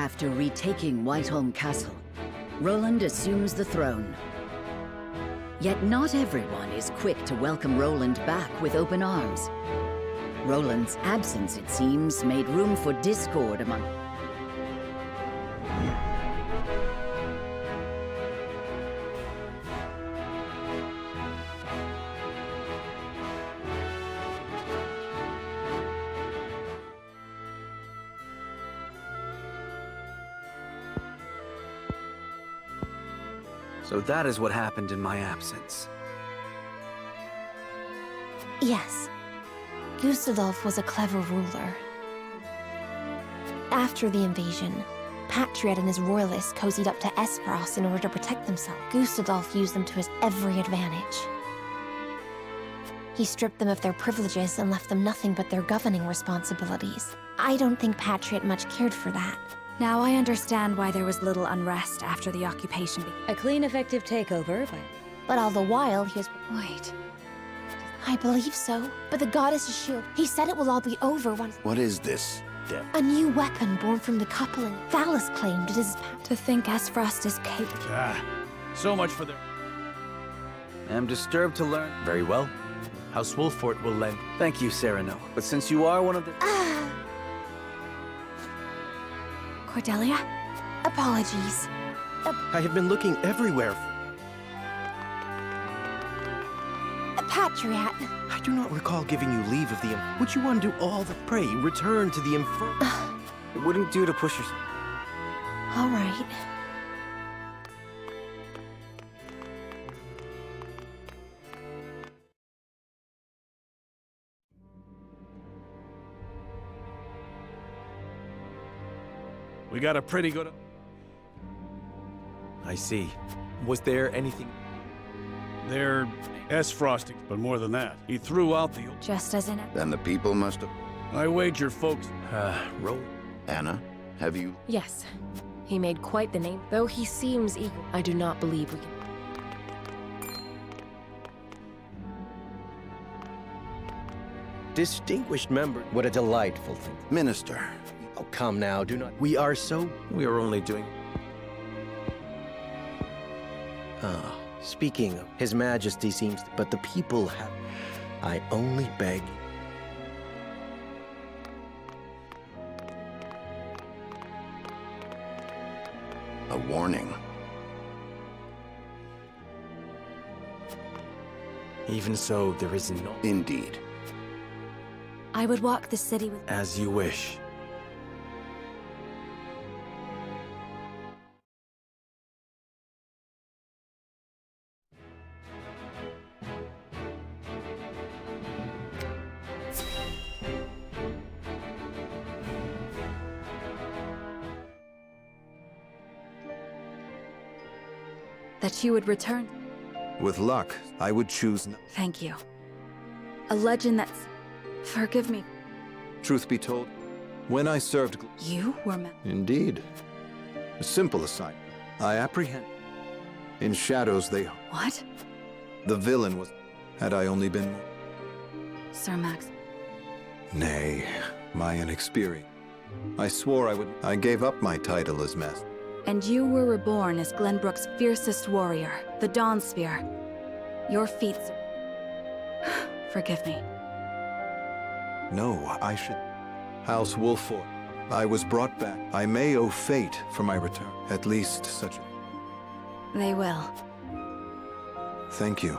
After retaking Whiteholm Castle, Roland assumes the throne. Yet not everyone is quick to welcome Roland back with open arms. Roland's absence, it seems, made room for discord among... So that is what happened in my absence. Yes. Gustadolf was a clever ruler. After the invasion, Patriot and his royalists cozied up to Esperos in order to protect themselves. Gustadolf used them to his every advantage. He stripped them of their privileges and left them nothing but their governing responsibilities. I don't think Patriot much cared for that. Now I understand why there was little unrest after the occupation. A clean, effective takeover, But all the while, he was... Wait. I believe so. But the goddess's shield, he said it will all be over once... What is this? A new weapon born from the coupling. Valis claimed it is... To think Esfrost is capable... So much for their... I am disturbed to learn... Very well. House Wolfort will lend... Thank you, Sereno. But since you are one of the... Cordelia? Apologies. I have been looking everywhere. Patriot. I do not recall giving you leave of the... Would you undo all the... Pray, return to the Inferno. It wouldn't do to push yourself. All right. We got a pretty good... I see. Was there anything... They're S-frosting, but more than that. He threw out the... Just as in... Then the people must have... I wager folks... Roll. Anna, have you... Yes. He made quite the name. Though he seems eager, I do not believe we can... Distinguished member. What a delightful thing. Minister. Oh, come now, do not... We are so... We are only doing... Speaking of... His Majesty seems to... But the people have... I only beg... A warning. Even so, there is no... Indeed. I would walk the city with... As you wish. That you would return. With luck, I would choose... Thank you. A legend that's... Forgive me. Truth be told, when I served... You were meant... Indeed. A simple aside. I apprehend. In shadows they... What? The villain was... Had I only been... Sir Max. Nay, my inexperience. I swore I would... I gave up my title as master. And you were reborn as Glenbrook's fiercest warrior, the Dawnspear. Your feats... Forgive me. No, I should... House Wolfort. I was brought back. I may owe fate for my return. At least such a... They will. Thank you.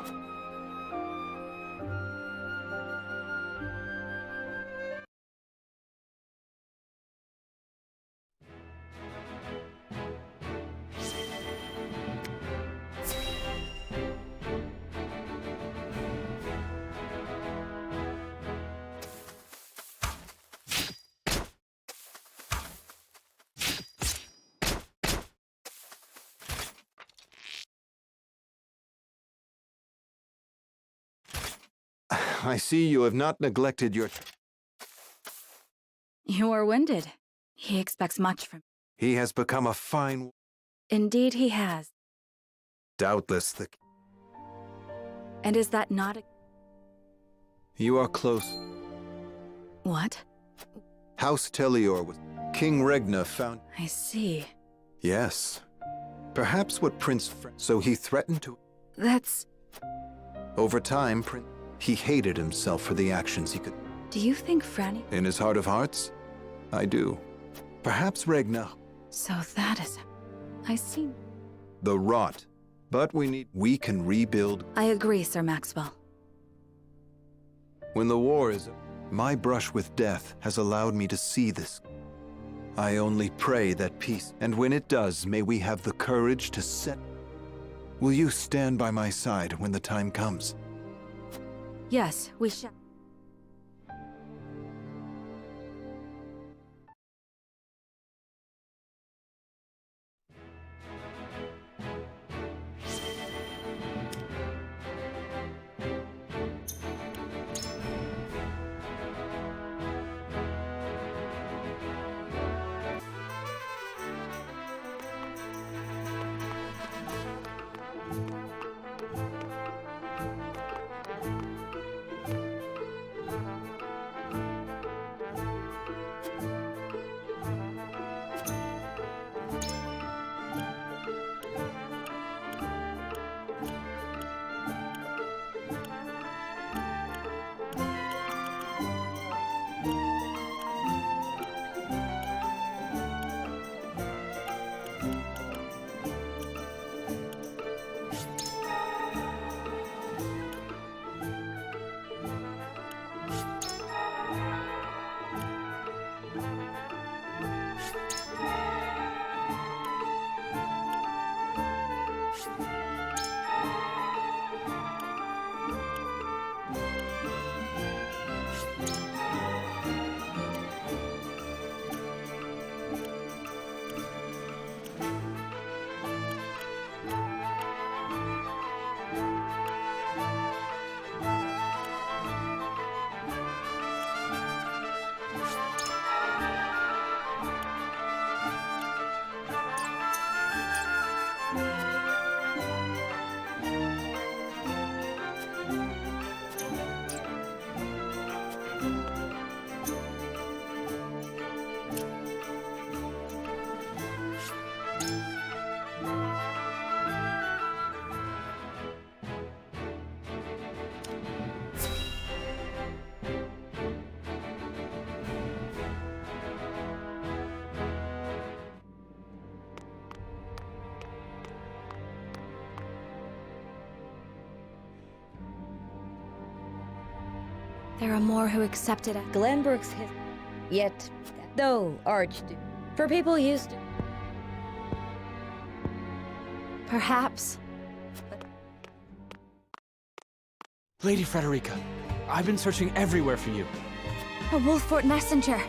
I see you have not neglected your... You are winded. He expects much from... He has become a fine... Indeed he has. Doubtless the... And is that not a... You are close. What? House Tellior was... King Regna found... I see. Yes. Perhaps what So he threatened to... That's... Over time, he hated himself for the actions he could... Do you think Franny... In his heart of hearts? I do. Perhaps Regna... So that is... I see. The rot. But we can rebuild... I agree, Sir Maxwell. When the war is... My brush with death has allowed me to see this. I only pray that peace... And when it does, may we have the courage to set... Will you stand by my side when the time comes? Yes, we shall. There are more who accepted it. Glenbrook's yet no Archduke. For people used to. Perhaps. Lady Frederica, I've been searching everywhere for you. A Wolfort messenger.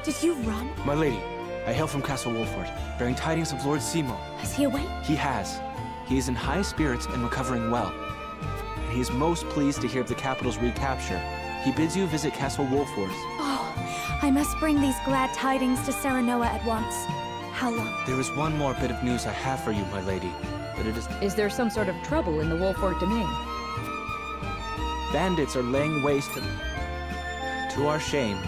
Did you run? My lady, I hail from Castle Wolfort, bearing tidings of Lord Seymour. Is he awake? He has. He is in high spirits and recovering well. And he is most pleased to hear of the capital's recapture. He bids you visit Castle Wolfort. Oh, I must bring these glad tidings to Serenoa at once. How long? There is one more bit of news I have for you, my lady, but it is... Is there some sort of trouble in the Wolfort domain? Bandits are laying waste to our shame.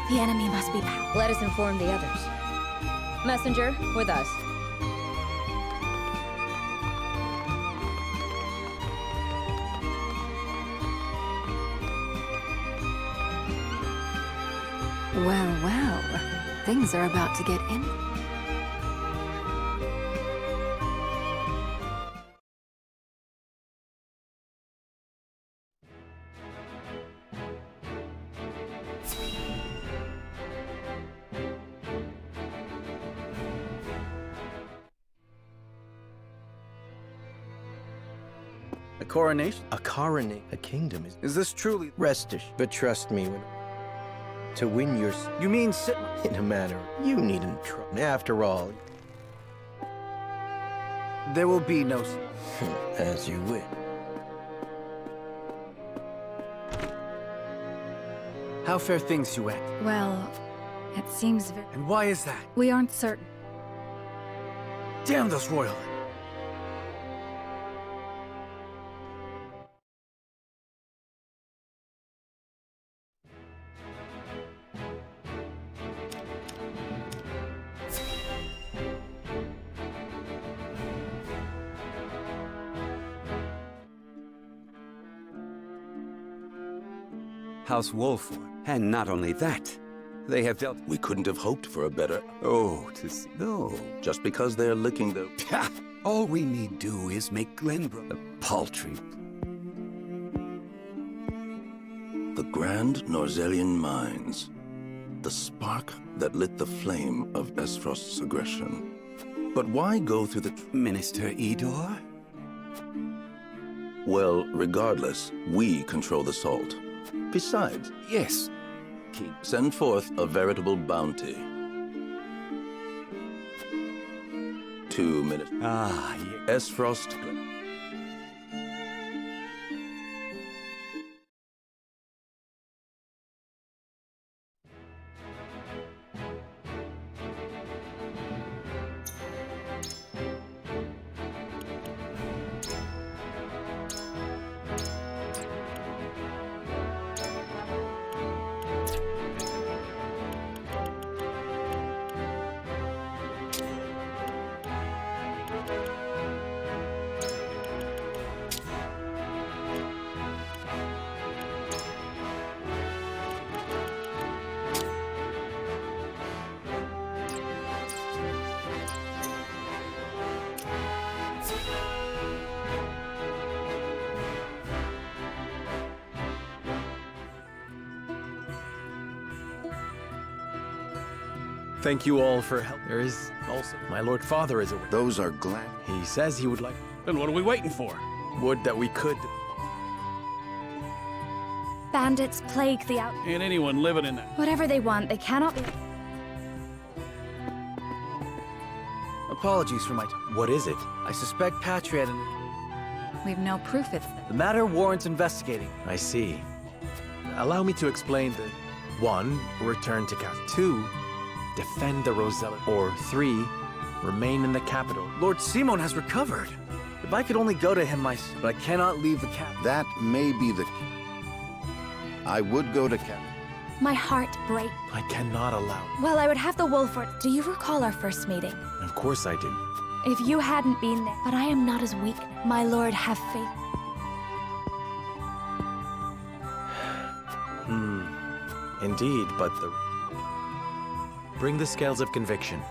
The enemy must be powerful. Let us inform the others. Messenger, with us. Well, well. Things are about to get in. A coronation? A coronation, a kingdom is... Is this truly... Rest assured, but trust me, to win your... You mean sit... In a manner, you needn't try. After all... There will be no... As you wish. How fare things, you act? Well, it seems very... And why is that? We aren't certain. Damn those royal... House Wolford. And not only that, they have dealt... We couldn't have hoped for a better... Oh, no. Just because they're licking the... All we need do is make Glenbrook a paltry... The Grand Norzelian Mines. The spark that lit the flame of Esfrost's aggression. But why go through the... Minister Edor? Well, regardless, we control the salt. Besides... Yes. Send forth a veritable bounty. 2 minutes. Ah, yes. Esfrost... Thank you all for help. There is also... My Lord Father is away. Those are glad... He says he would like... Then what are we waiting for? Would that we could... Bandits plague the out... Ain't anyone living in that. Whatever they want, they cannot be... Apologies for my... What is it? I suspect Patriot and... We've no proof it's... The matter warrants investigating. I see. Allow me to explain the... 1. Return to Castle. 2. Defend the Rosella. Or 3. Remain in the capital. Lord Simon has recovered. If I could only go to him myself, but I cannot leave the capital. That may be the... I would go to capital. My heart breaks. I cannot allow... Well, I would have the Wolford. Do you recall our first meeting? Of course I do. If you hadn't been there... But I am not as weak. My lord, have faith. Indeed, but the... Bring the scales of conviction.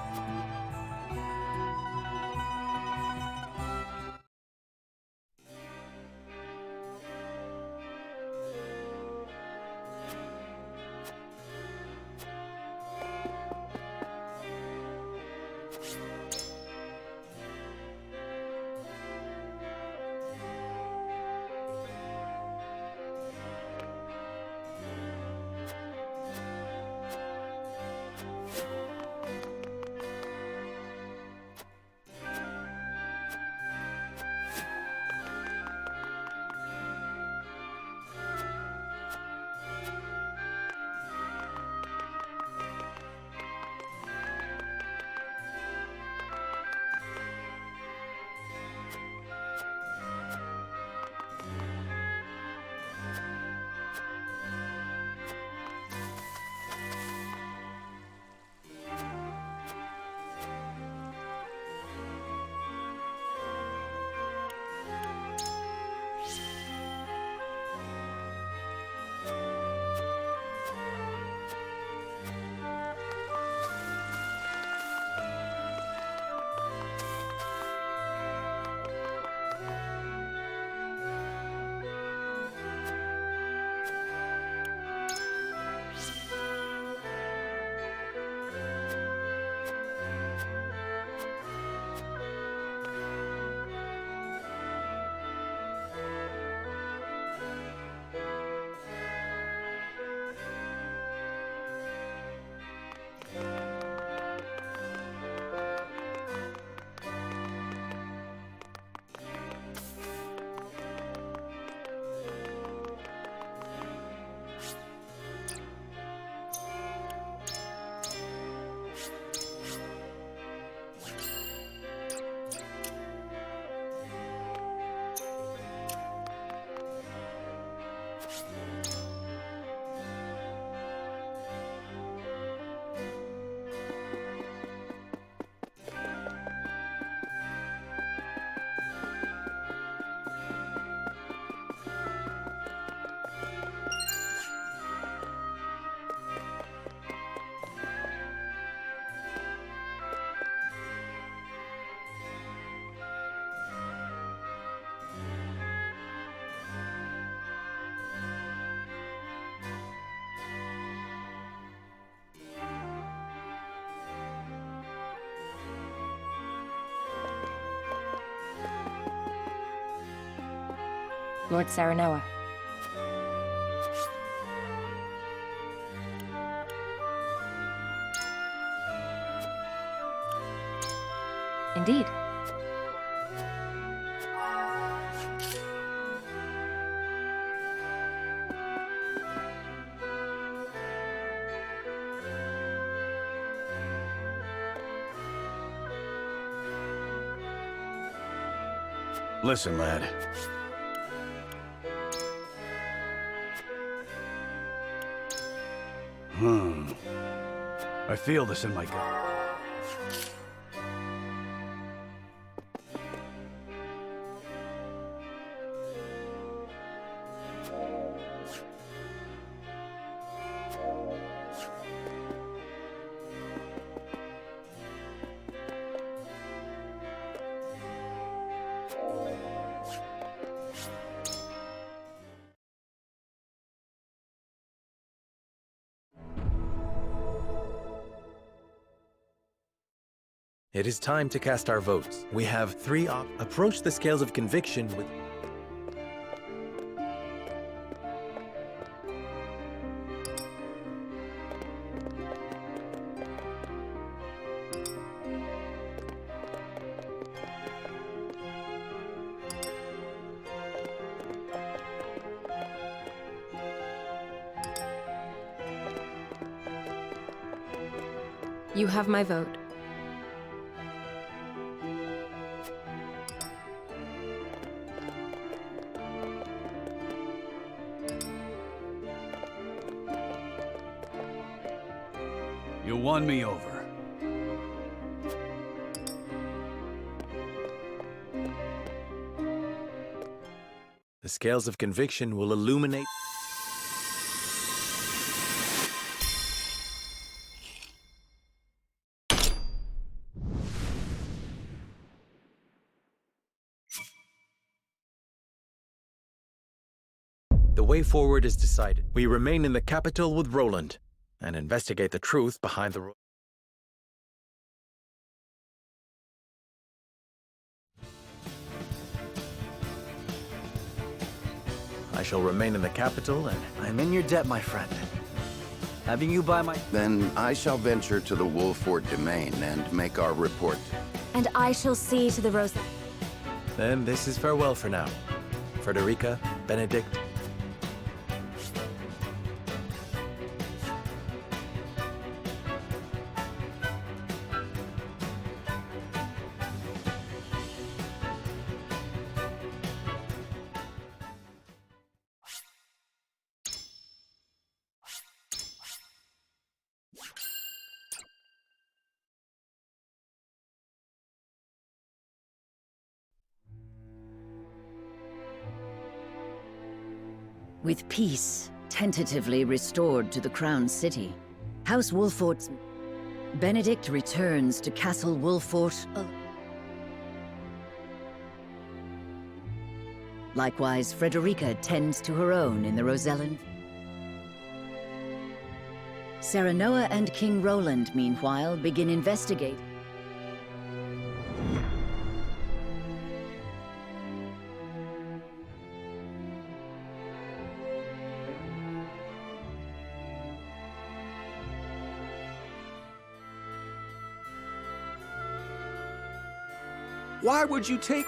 Lord Saranoa. Indeed. Listen, lad. I feel this in my gut. It is time to cast our votes. We have 3 options. Approach the scales of conviction with... You have my vote. You won me over. The scales of conviction will illuminate... The way forward is decided. We remain in the capital with Roland and investigate the truth behind the... I shall remain in the capital and... I'm in your debt, my friend. Having you by my... Then I shall venture to the Wolford domain and make our report. And I shall see to the Rose. Then this is farewell for now. Frederica, Benedict... With peace tentatively restored to the Crown City, House Wolfort's Benedict returns to Castle Wolfort. Likewise, Frederica tends to her own in the Rosellan. Saranoa and King Roland, meanwhile, begin investigating. Why would you take...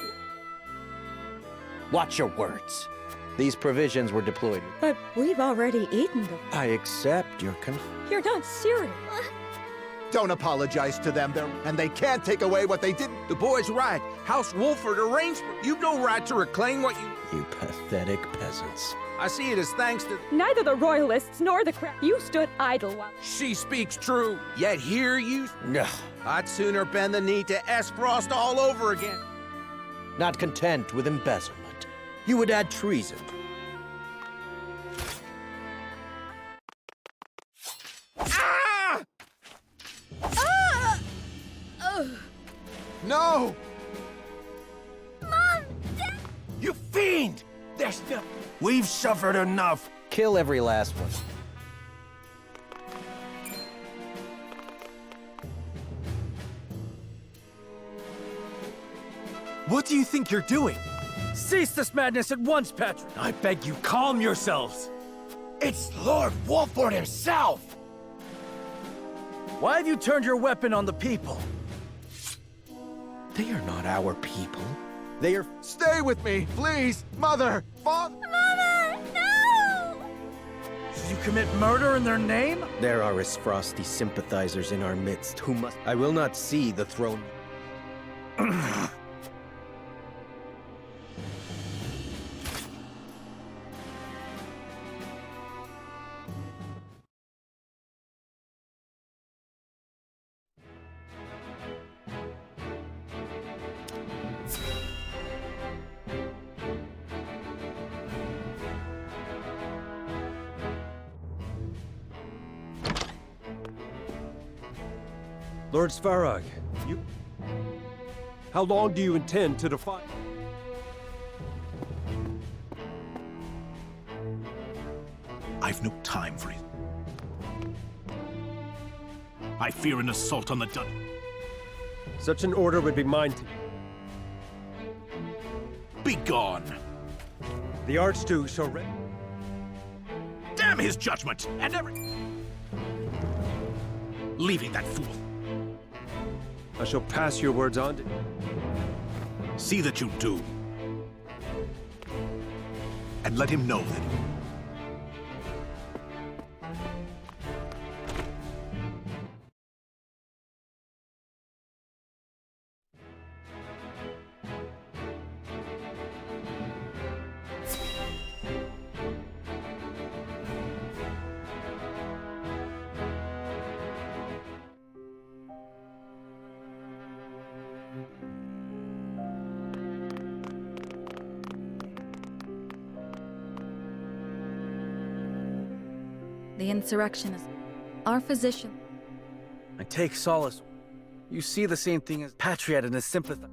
Watch your words. These provisions were deployed. But we've already eaten them. I accept your You're not serious. Don't apologize to them, and they can't take away what they didn't. The boy's right. House Wolford arranged for... You've no right to reclaim what you... You pathetic peasants. I see it as thanks to... Neither the royalists nor the crown. You stood idle while... She speaks true. Yet here you... No. I'd sooner bend the knee to S-Frost all over again. Not content with embezzlement, you would add treason. Ah! Ah! No! Mom! Dad! You fiend! There's no... We've suffered enough. Kill every last one. What do you think you're doing? Cease this madness at once, Patrick! I beg you, calm yourselves! It's Lord Wolford himself! Why have you turned your weapon on the people? They are not our people. They are... Stay with me, please! Mother! Father! Mother, no! Did you commit murder in their name? There are Esfrosti sympathizers in our midst who must... I will not see the throne... Lord Svarog, you... How long do you intend to defy... I've no time for it. I fear an assault on the dungeon. Such an order would be mine to... Be gone! The Archduke shall... Damn his judgment, and leaving that fool. I shall pass your words on to... See that you do. And let him know that... The insurrectionists. Our physician. I take solace. You see the same thing as Patriot and his sympathizer.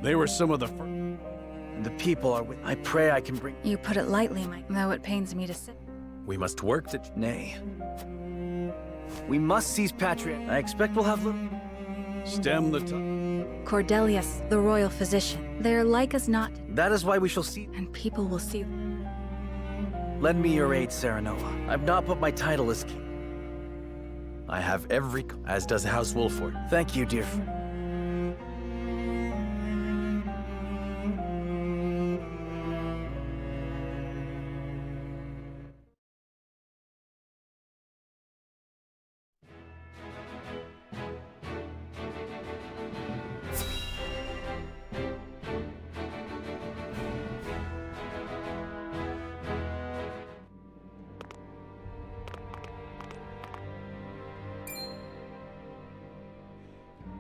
They were some of the first. And the people are with... I pray I can bring... You put it lightly, Mike, though it pains me to say. We must work to... Nay. We must seize Patriot. I expect we'll have little... Stem the tide. Cordelius, the royal physician. They're like as not. That is why we shall see... And people will see... Lend me your aid, Serenoa. I've not put my title as king. I have every... as does House Wolford. Thank you, dear friend.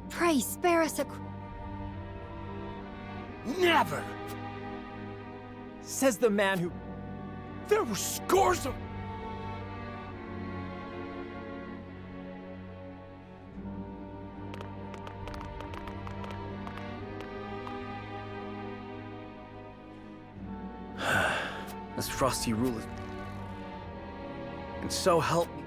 Pray spare us a... Never! Says the man who... There were scores of... As Frosty ruleth. And so help me.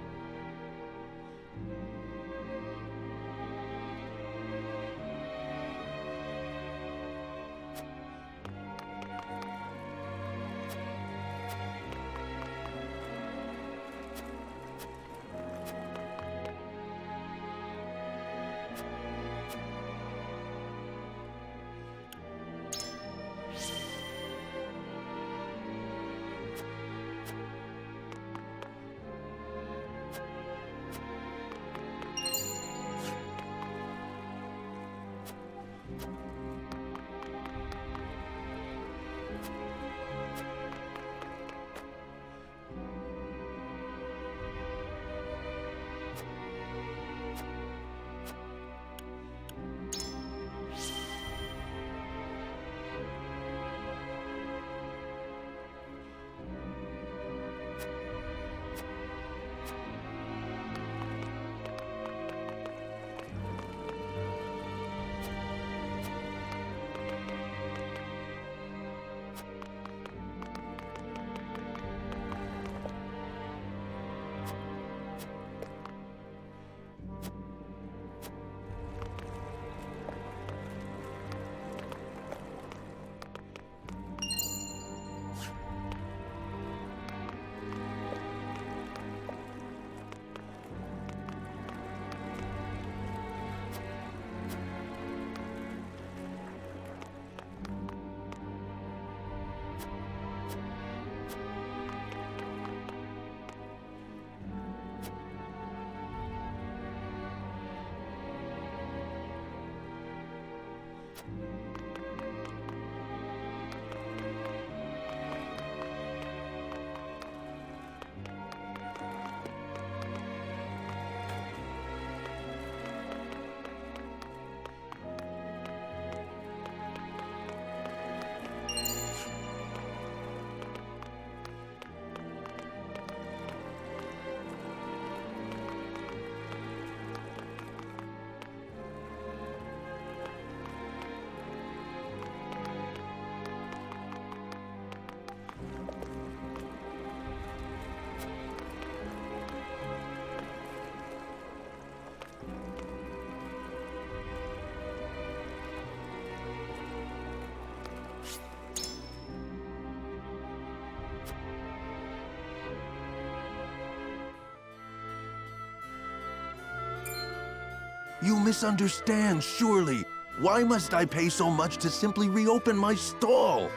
You misunderstand, surely. Why must I pay so much to simply reopen my stall?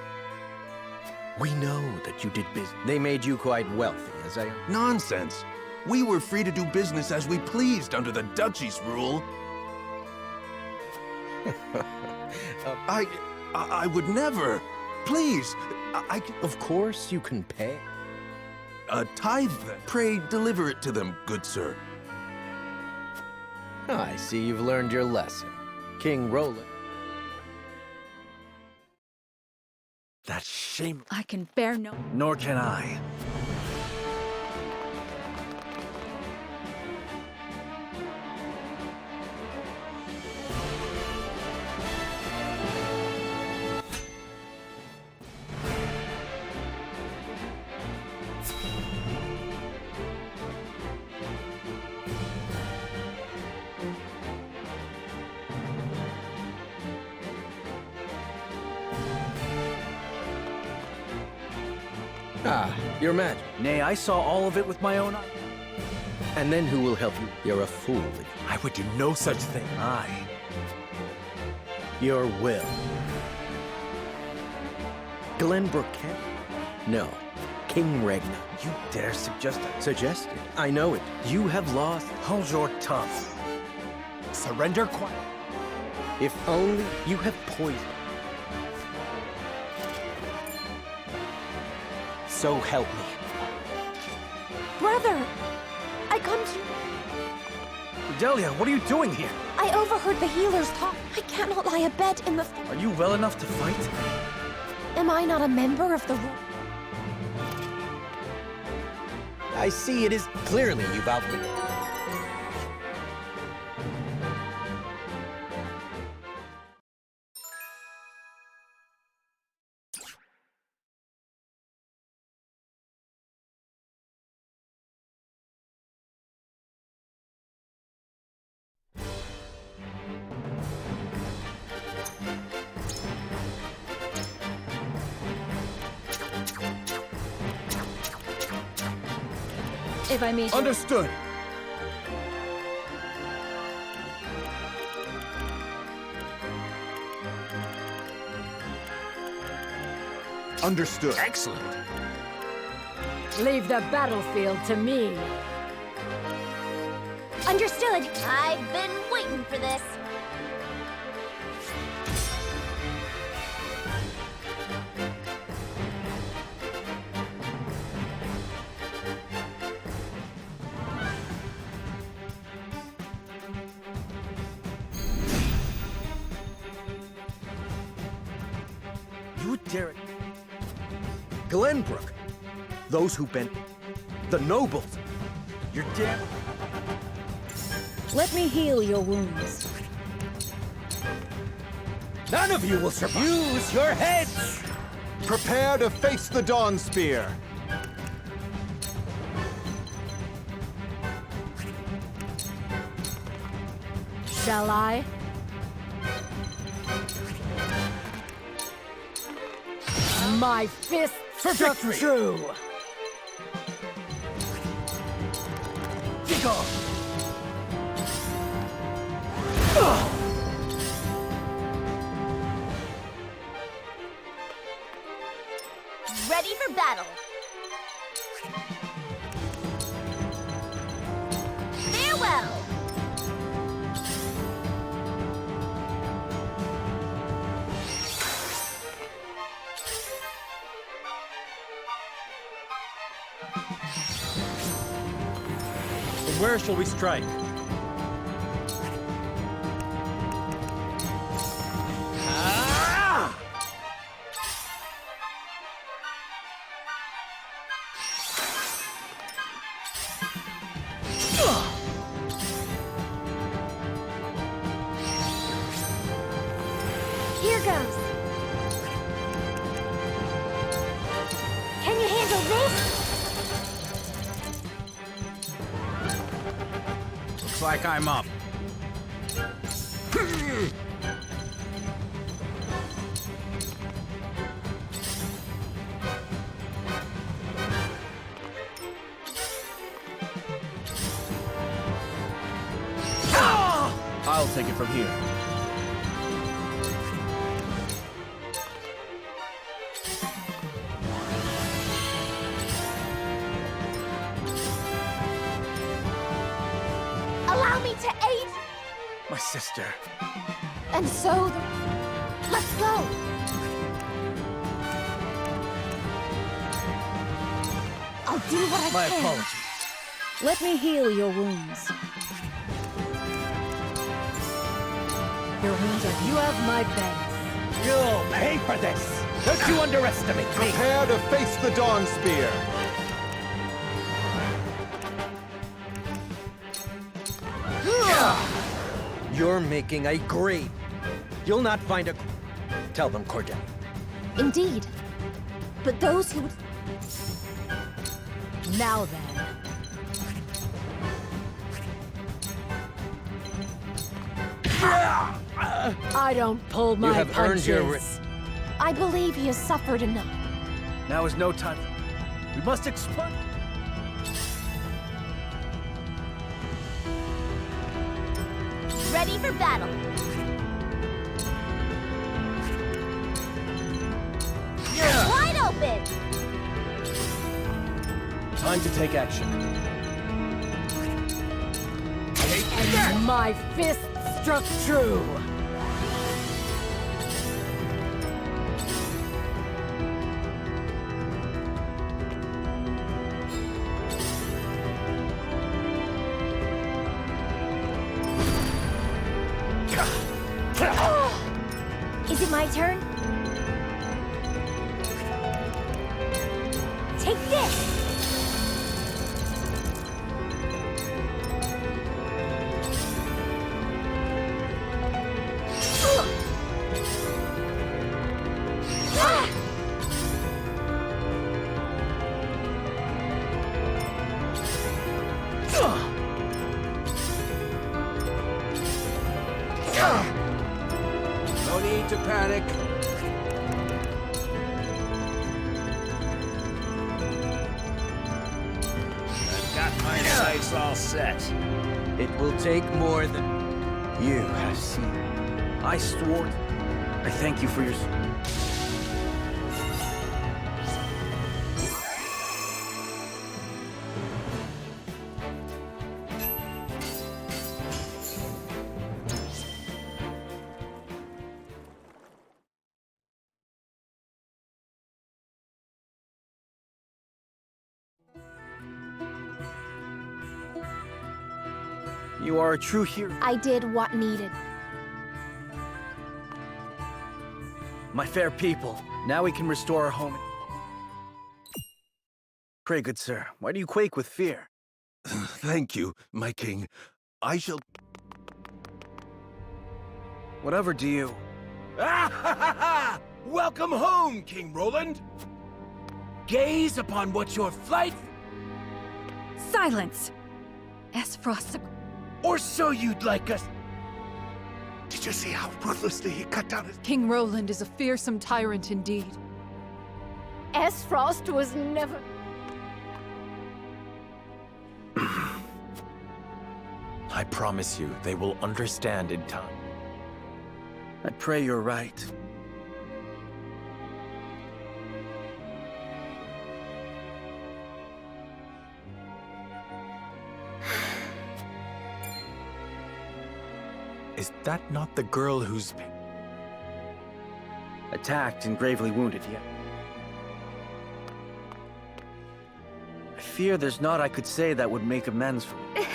We know that you did business. They made you quite wealthy, as I... Nonsense. We were free to do business as we pleased under the duchy's rule. I would never. Please, I... Of course you can pay. A tithe, then. Pray deliver it to them, good sir. Oh, I see you've learned your lesson. King Roland. That's shameless. I can bear no... Nor can I. Ah, your magic. Nay, I saw all of it with my own eyes. And then who will help you? You're a fool. I would do no such thing. Your will. Glenbrook can? No. King Regna. You dare suggest it? Suggested. I know it. You have lost. Hold your tongue. Surrender quiet. If only you have poison. So help me. Brother! I come to... Delia, what are you doing here? I overheard the healers talk. I cannot lie abed in the... Are you well enough to fight? Am I not a member of the... I see it is clearly you've outbid. If I meet you... Understood. Understood. Excellent. Leave the battlefield to me. Understood. I've been waiting for this. You dare it? Glenbrook. Those who bent. The nobles. You're dead. Let me heal your wounds. None of you will survive. Use your heads. Prepare to face the Dawn Spear. Shall I? My fist struck true. Be gone. Ready for battle. where shall we strike? Here goes. Can you handle this? Looks like I'm up. I'll take it from here. Allow me to aid. My sister. And so, let's go. I'll do what I My can. apologies. Let me heal your wounds. Your wounds are... You have my thanks. You'll pay for this! Don't you underestimate me! Prepare to face the Dawn Spear! You're making a grave. You'll not find a... Tell them, Cordelia. Indeed. But those who would... Now then. I don't pull my have earned punches. your I believe he has suffered enough. Now is no time. We must explode. Ready for battle. You're wide open. Time to take action. And my fist struck true. Is it my turn? Take this! No need to panic. I've got my sights all set. It will take more than you have seen. I swore. I thank you for your... You are a true hero. I did what needed. My fair people, now we can restore our home. Pray, good sir, why do you quake with fear? Thank you, my king. I shall... Whatever do you... Welcome home, King Roland. Gaze upon what your flight... Silence! Esfrost... Or so you'd like us... Did you see how ruthlessly he cut down his... King Roland is a fearsome tyrant indeed. Esfrost was never... I promise you, they will understand in time. I pray you're right. Is that not the girl who's... Attacked and gravely wounded, yet... I fear there's naught I could say that would make amends for it.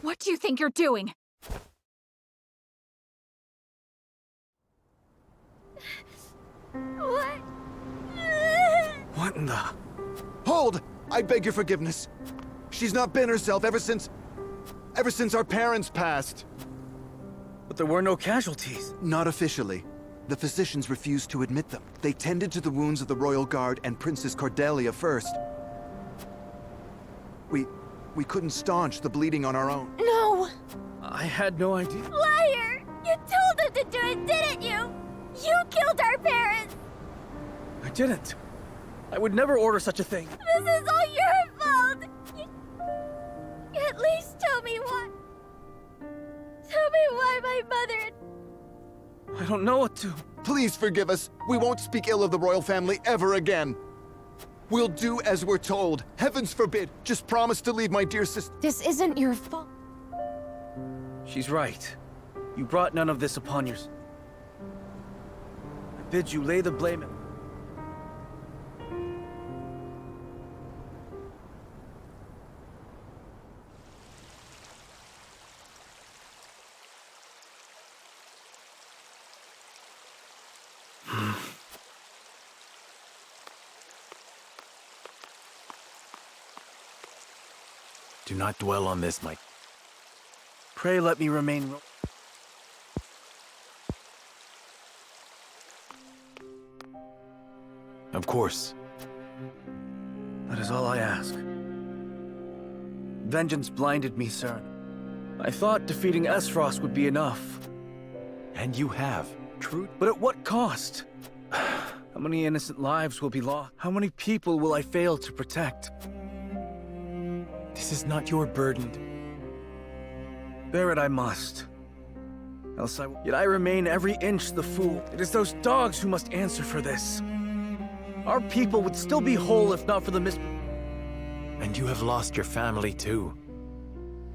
What do you think you're doing? What? What in the... Hold! I beg your forgiveness. She's not been herself ever since our parents passed. But there were no casualties. Not officially. The physicians refused to admit them. They tended to the wounds of the Royal Guard and Princess Cordelia first. We couldn't staunch the bleeding on our own. No! I had no idea. Liar! You told them to do it, didn't you? You killed our parents! I didn't. I would never order such a thing. This is all your fault! You at least tell me why. Tell me why my mother... I don't know what to... Please forgive us. We won't speak ill of the royal family ever again. We'll do as we're told. Heavens forbid. Just promise to leave my dear sister. This isn't your fault. She's right. You brought none of this upon yourself. I bid you lay the blame at... Do not dwell on this, Mike. Pray let me remain... Of course. That is all I ask. Vengeance blinded me, sir. I thought defeating Esfrost would be enough. And you have. True. But at what cost? How many innocent lives will be lost? How many people will I fail to protect? This is not your burden. Bear it I must. Else Yet I remain every inch the fool. It is those dogs who must answer for this. Our people would still be whole if not for the And you have lost your family too.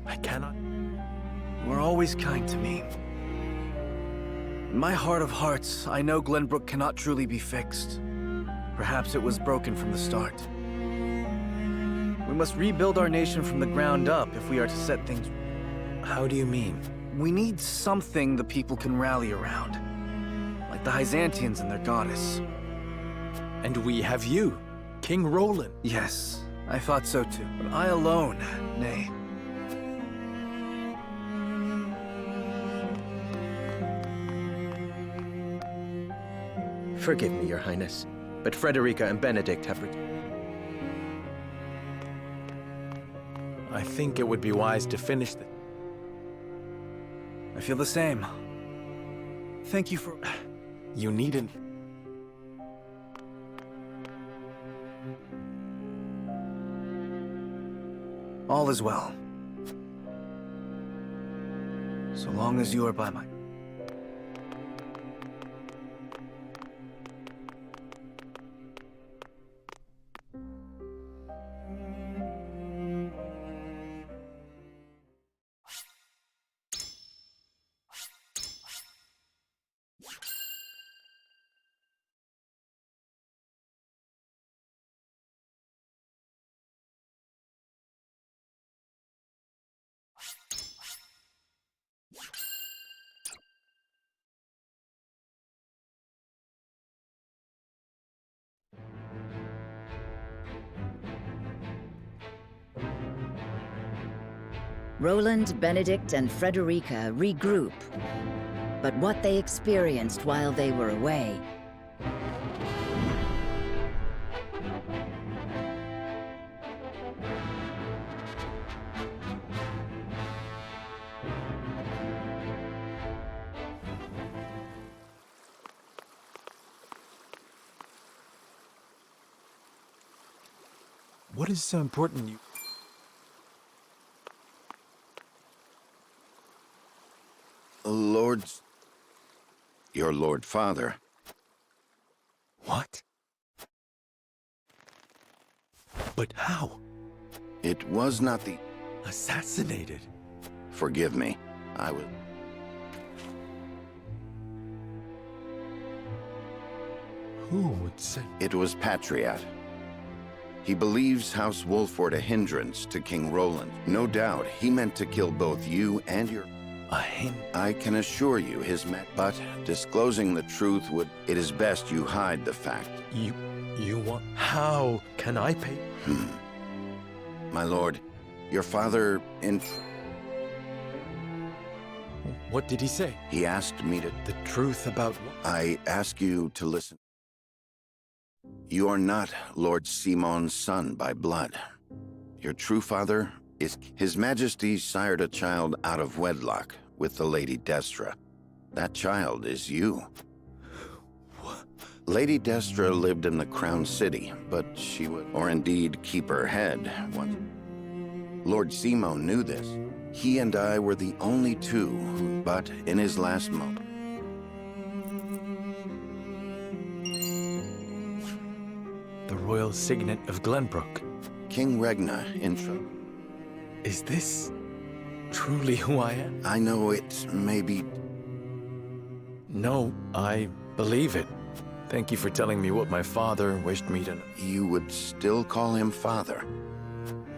I cannot... You were always kind to me. In my heart of hearts, I know Glenbrook cannot truly be fixed. Perhaps it was broken from the start. We must rebuild our nation from the ground up if we are to set things... How do you mean? We need something the people can rally around. Like the Byzantians and their goddess. And we have you, King Roland. Yes, I thought so too. But I alone, nay. Forgive me, Your Highness, but Frederica and Benedict have returned. I think it would be wise to finish this. I feel the same. Thank you for... You needn't. All is well. So long as you are by my... Roland, Benedict, and Frederica regroup. But what they experienced while they were away... What is so important you... Lords... Your Lord Father. What? But how? It was not the... Assassinated. Forgive me. I was... Who would say? It was Patriot. He believes House Wolford a hindrance to King Roland. No doubt he meant to kill both you and your... A hindrance? I can assure you his but disclosing the truth would... It is best you hide the fact. You want... How can I pay? My lord, your father What did he say? He asked me to... The truth about what? I ask you to listen. You are not Lord Simon's son by blood. Your true father is... His Majesty sired a child out of wedlock with the Lady Destra. That child is you. What? Lady Destra lived in the Crown City, but she would... Or indeed keep her head once... Lord Simon knew this. He and I were the only two who... But in his last moment... The royal signet of Glenbrook. King Regna intro. Is this truly who I am? I know it may be... No, I believe it. Thank you for telling me what my father wished me to know. You would still call him father?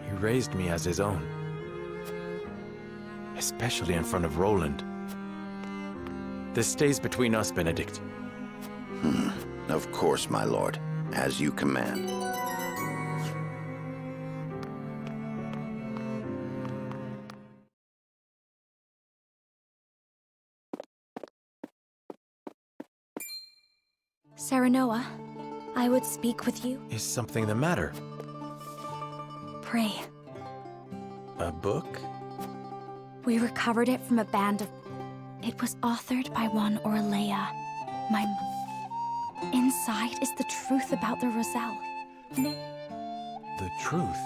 He raised me as his own. Especially in front of Roland. This stays between us, Benedict. Of course, my lord. As you command. Serenoa, I would speak with you. Is something the matter? Pray. A book? We recovered it from a band of... It was authored by one Orlea, my mother. Inside is the truth about the Roselle. The truth?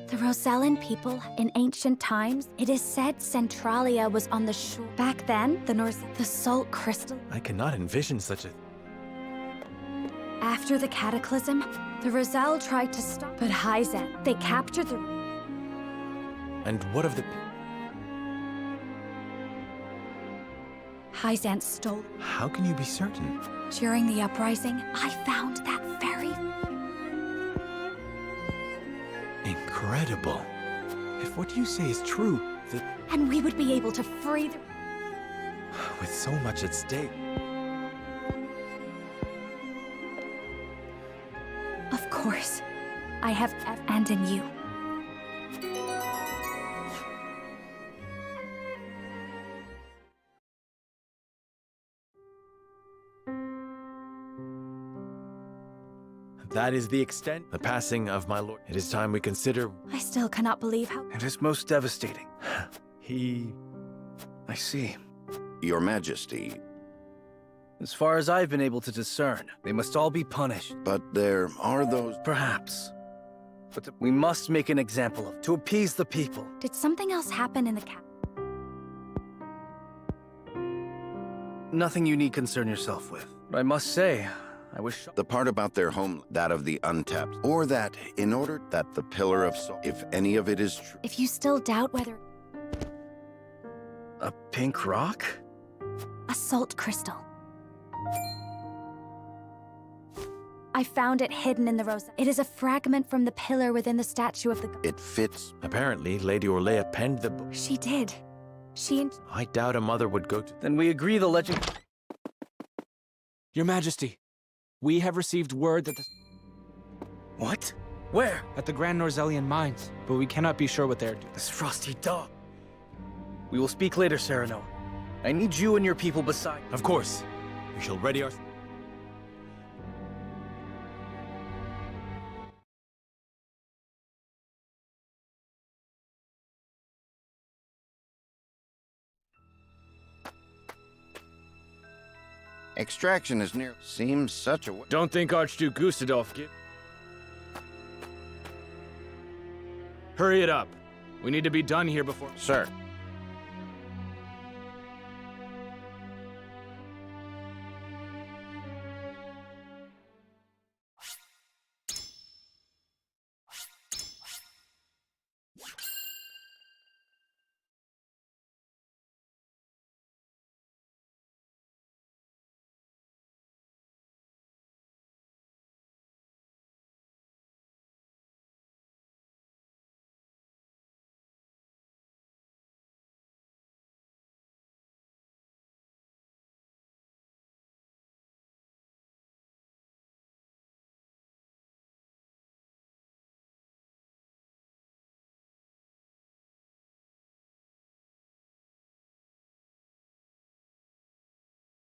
The Rosellan people, in ancient times, it is said Centralia was on the shore. Back then, the salt crystal. I cannot envision such a... After the cataclysm, the Roselle tried to stop, but Hyzen, they captured the... And what of the... Hyzant stole. How can you be certain? During the uprising, I found that very... Incredible. If what you say is true, then... And we would be able to free the... With so much at stake. Of course. I have... And in you. That is the extent, the passing of my lord. It is time we consider... I still cannot believe how... It is most devastating. He... I see. Your Majesty... As far as I've been able to discern, they must all be punished. But there are those... Perhaps. But we must make an example of, to appease the people. Did something else happen in the cap? Nothing you need concern yourself with. But I must say, I wish... The part about their home, that of the untapped, or that, in order that the Pillar of Salt, if any of it is true... If you still doubt whether... A pink rock? A salt crystal. I found it hidden in the rose. It is a fragment from the pillar within the statue of the... It fits... Apparently, Lady Orlea penned the book. She did. She... I doubt a mother would go to... Then we agree the legend... Your Majesty, we have received word that the... What? Where? At the Grand Norzellian mines, but we cannot be sure what they are doing. This frosty dog. We will speak later, Sereno. I need you and your people beside... Of course. We shall ready our... Extraction is near... Seems such a... Don't think Archduke Gustadolf give... Hurry it up. We need to be done here before... Sir.